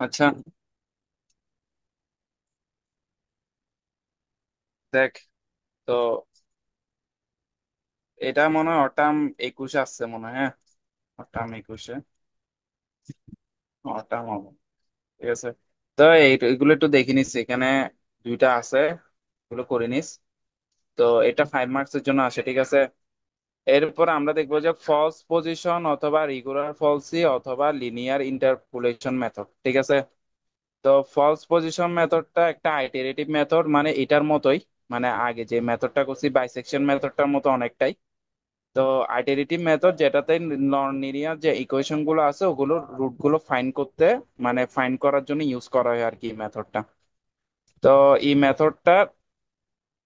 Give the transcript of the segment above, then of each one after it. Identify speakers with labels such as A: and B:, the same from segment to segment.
A: আচ্ছা, দেখ। তো এটা মনে হয় অটাম 21-এ আসছে মনে হয়, হ্যাঁ। অটাম 21-এ। অটাম হবে। ঠিক আছে। তো এগুলো একটু দেখে নিস, এখানে দুইটা আছে, এগুলো করে নিস। তো এটা 5 মার্কস এর জন্য আসে, ঠিক আছে। এরপর আমরা দেখবো যে ফলস পজিশন অথবা রেগুলার ফলসি অথবা লিনিয়ার ইন্টারপোলেশন মেথড, ঠিক আছে। তো ফলস পজিশন মেথডটা একটা আইটারেটিভ মেথড, মানে এটার মতোই, মানে আগে যে মেথডটা করছি বাইসেকশন মেথডটার মতো অনেকটাই। তো আইটারেটিভ মেথড যেটাতে নন লিনিয়ার যে ইকুয়েশন গুলো আছে ওগুলোর রুট গুলো ফাইন্ড করতে, মানে ফাইন্ড করার জন্য ইউজ করা হয় আর কি মেথডটা। তো এই মেথডটা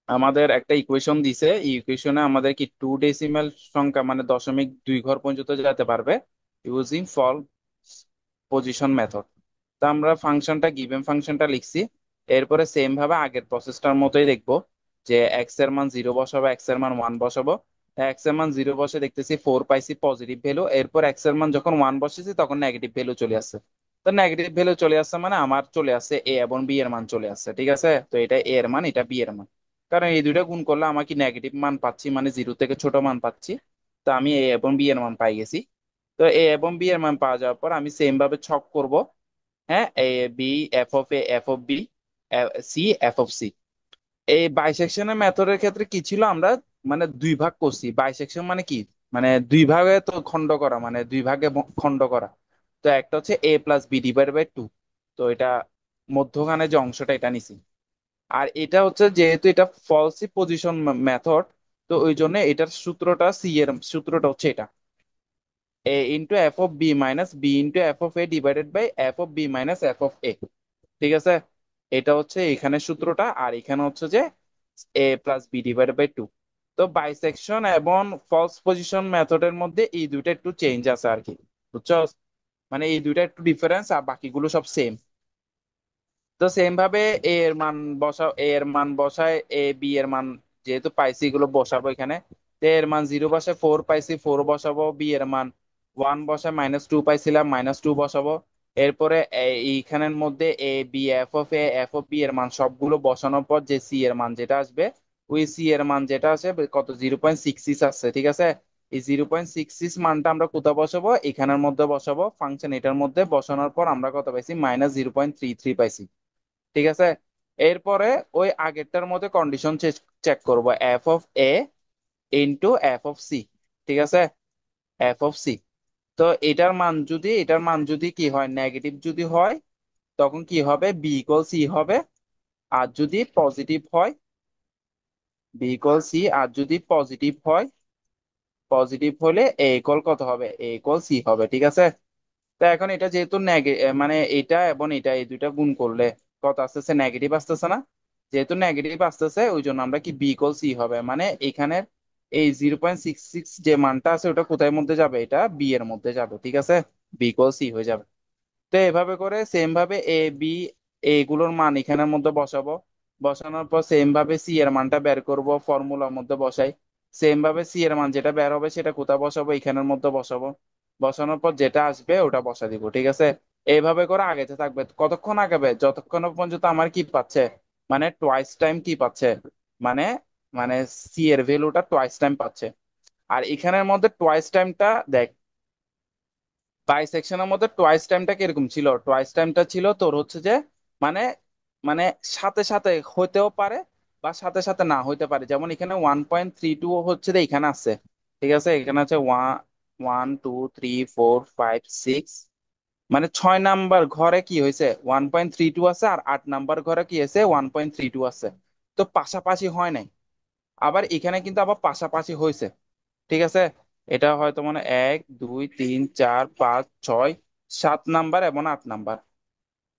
A: আমাদের একটা ইকুয়েশন দিছে, এই ইকুয়েশনে আমাদের কি 2 ডেসিমাল সংখ্যা মানে 0.2 ঘর পর্যন্ত যেতে পারবে ইউজিং ফল পজিশন মেথড। তো আমরা ফাংশনটা গিভেন ফাংশনটা লিখছি। এরপরে সেম ভাবে আগের প্রসেসটার মতোই দেখবো, যে এক্স এর মান 0 বসাবো, এক্স এর মান 1 বসাবো। এক্স এর মান 0 বসে দেখতেছি 4 পাইছি পজিটিভ ভ্যালু, এরপর এক্স এর মান যখন 1 বসেছি তখন নেগেটিভ ভ্যালু চলে আসছে। তো নেগেটিভ ভ্যালু চলে আসছে মানে আমার চলে আসছে এ এবং বি এর মান চলে আসছে, ঠিক আছে। তো এটা এ এর মান, এটা বি এর মান। কারণ এই দুইটা গুণ করলে আমাকে নেগেটিভ মান পাচ্ছি, মানে 0 থেকে ছোট মান পাচ্ছি। তো আমি এ এবং বি এর মান পাই গেছি। তো এ এবং বি এর মান পাওয়া যাওয়ার পর আমি সেম ভাবে ছক করব। হ্যাঁ, A, B, F of A, F of B, C, F of C. এই বাইসেকশনের মেথডের ক্ষেত্রে কি ছিল, আমরা মানে দুই ভাগ করছি। বাইসেকশন মানে কি, মানে দুই ভাগে তো খণ্ড করা, মানে দুই ভাগে খণ্ড করা। তো একটা হচ্ছে a + b/2। তো এটা মধ্যখানে যে অংশটা এটা নিছি। আর এটা হচ্ছে যেহেতু এটা ফলসি পজিশন মেথড, তো ওই জন্য এটার সূত্রটা, সি এর সূত্রটা হচ্ছে এটা, a * f of b - b * f of a / f of b - f of a। ঠিক আছে। এটা হচ্ছে এখানে সূত্রটা, আর এখানে হচ্ছে যে a + b/2। তো বাইসেকশন এবং ফলস পজিশন মেথডের মধ্যে এই দুইটা একটু চেঞ্জ আছে আর কি, বুঝছো। মানে এই দুইটা একটু ডিফারেন্স, আর বাকিগুলো সব সেম। তো সেম ভাবে এ এর মান বসায়, বি এর মান যেহেতু পাইছি এগুলো বসাবো এখানে। তো এর মান 0 বসে 4 পাইছি, 4 বসাবো। বি এর মান 1 বসে -2 পাইছিলাম, -2 বসাবো। এরপরে এইখানের মধ্যে এ বি, এফ অফ বি এর মান সবগুলো বসানোর পর যে সি এর মান যেটা আসবে, ওই সি এর মান যেটা আছে কত, 0.66 আসছে, ঠিক আছে। এই 0.66 মানটা আমরা কোথায় বসাবো, এখানের মধ্যে বসাবো ফাংশন এটার মধ্যে বসানোর পর আমরা কত পাইছি, -0.33 পাইছি। ঠিক আছে। এরপরে ওই আগেরটার মধ্যে কন্ডিশন চেক করব, f of a * f of c। ঠিক আছে, f of c। তো এটার মান যদি কি হয়, নেগেটিভ যদি হয়, তখন কি হবে, b = c হবে। আর যদি পজিটিভ হয়, b = c। আর যদি পজিটিভ হয়, পজিটিভ হলে a = কত হবে, a = c হবে, ঠিক আছে। তো এখন এটা যেহেতু মানে এটা এবং এটা এই দুইটা গুণ করলে কত আসতেছে, নেগেটিভ আসতেছে না। যেহেতু নেগেটিভ আসতেছে ওই জন্য আমরা কি b = c হবে, মানে এখানের এই 0.66 যে মানটা আছে ওটা কোথায় মধ্যে যাবে, এটা বি এর মধ্যে যাবে, ঠিক আছে। b = c হয়ে যাবে। তো এভাবে করে সেম ভাবে বি এগুলোর মান এখানের মধ্যে বসাবো। বসানোর পর সেম ভাবে সি এর মানটা বের করব, ফর্মুলার মধ্যে বসাই। সেম ভাবে সি এর মান যেটা বের হবে সেটা কোথায় বসাবো, এখানের মধ্যে বসাবো। বসানোর পর যেটা আসবে ওটা বসা দিব, ঠিক আছে। এইভাবে করে আগাতে থাকবে, কতক্ষণ আগাবে, যতক্ষণ পর্যন্ত আমার কি পাচ্ছে, মানে টোয়াইস টাইম কি পাচ্ছে, মানে মানে সি এর ভ্যালুটা টোয়াইস টাইম পাচ্ছে। আর এখানের মধ্যে টোয়াইস টাইমটা দেখ, বাইসেকশনের মধ্যে টোয়াইস টাইমটা কিরকম ছিল, টোয়াইস টাইমটা ছিল তোর হচ্ছে যে, মানে মানে সাথে সাথে হইতেও পারে বা সাথে সাথে না হইতে পারে। যেমন এখানে 1.32 হচ্ছে যে এখানে আছে, ঠিক আছে। এখানে আছে 1 1 2 3 4 5 6, মানে 6 নাম্বার ঘরে কি হয়েছে 1.32 আছে, আর 8 নাম্বার ঘরে কি আছে 1.32 আছে। তো পাশাপাশি হয় নাই। আবার এখানে কিন্তু আবার পাশাপাশি হয়েছে, ঠিক আছে। এটা হয়তো মানে 1 2 3 4 5 6 7 নাম্বার এবং 8 নাম্বার।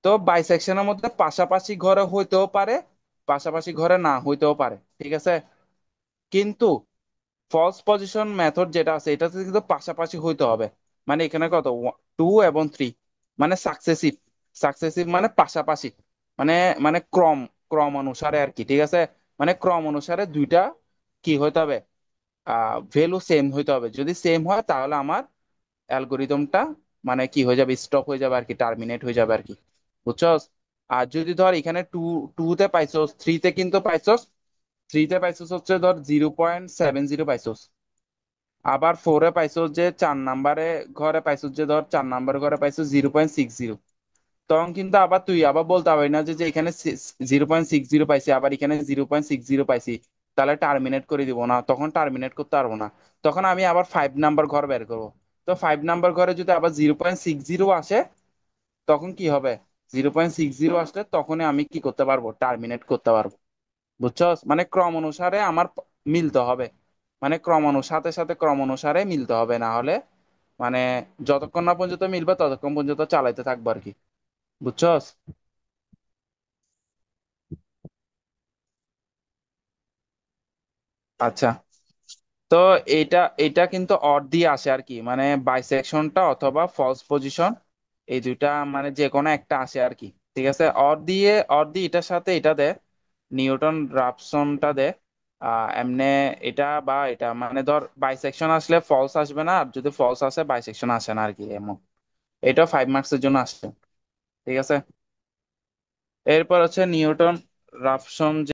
A: তো বাইসেকশনের মধ্যে পাশাপাশি ঘরে হইতেও পারে, পাশাপাশি ঘরে না হইতেও পারে, ঠিক আছে। কিন্তু ফলস পজিশন মেথড যেটা আছে এটাতে কিন্তু পাশাপাশি হইতে হবে। মানে এখানে কত, 2 এবং 3, মানে সাকসেসিভ। সাকসেসিভ মানে পাশাপাশি, মানে মানে ক্রম অনুসারে আর কি, ঠিক আছে। মানে ক্রম অনুসারে দুইটা কি হইতে হবে, ভ্যালু সেম হইতে হবে। যদি সেম হয় তাহলে আমার অ্যালগোরিদমটা মানে কি হয়ে যাবে, স্টপ হয়ে যাবে আর কি, টার্মিনেট হয়ে যাবে আর কি। বুঝছস? আর যদি ধর এখানে টু তে পাইছস, থ্রিতে কিন্তু পাইছস, থ্রিতে পাইছস হচ্ছে ধর 0.70 পাইছস। আবার ফোরে পাইছস যে চার নাম্বারে ঘরে পাইছস যে ধর 4 নাম্বার ঘরে পাইছস 0.60। তখন কিন্তু আবার তুই আবার বলতে পারবি না যে যে এখানে 0.60 পাইছি, আবার এখানে 0.60 পাইছি, তাহলে টার্মিনেট করে দিব না, তখন টার্মিনেট করতে পারবো না। তখন আমি আবার 5 নাম্বার ঘর বের করবো। তো 5 নাম্বার ঘরে যদি আবার 0.60 আসে, তখন কি হবে? 0.60 আসলে তখনই আমি কি করতে পারবো? টার্মিনেট করতে পারবো। বুঝছস? মানে ক্রম অনুসারে আমার মিলতে হবে। মানে সাথে সাথে ক্রম অনুসারে মিলতে হবে, না হলে মানে যতক্ষণ না পর্যন্ত মিলবে ততক্ষণ পর্যন্ত চালাইতে থাকবো আর কি। বুঝছস? আচ্ছা। তো এটা এটা কিন্তু অর দিয়ে আসে আর কি, মানে বাইসেকশনটা অথবা ফলস পজিশন, এই দুইটা মানে যে কোনো একটা আসে আর কি। ঠিক আছে, অর দিয়ে এটার সাথে এটা দে, নিউটন রাপসনটা দে। এমনে এটা বা এটা মানে ধর বাইসেকশন আসলে ফলস আসবে না, আর যদি ফলস আসে বাইসেকশন আসে না আর কি, এমন। এটা 5 মার্কসের জন্য আসছে। ঠিক আছে। এরপর হচ্ছে নিউটন রাফসন।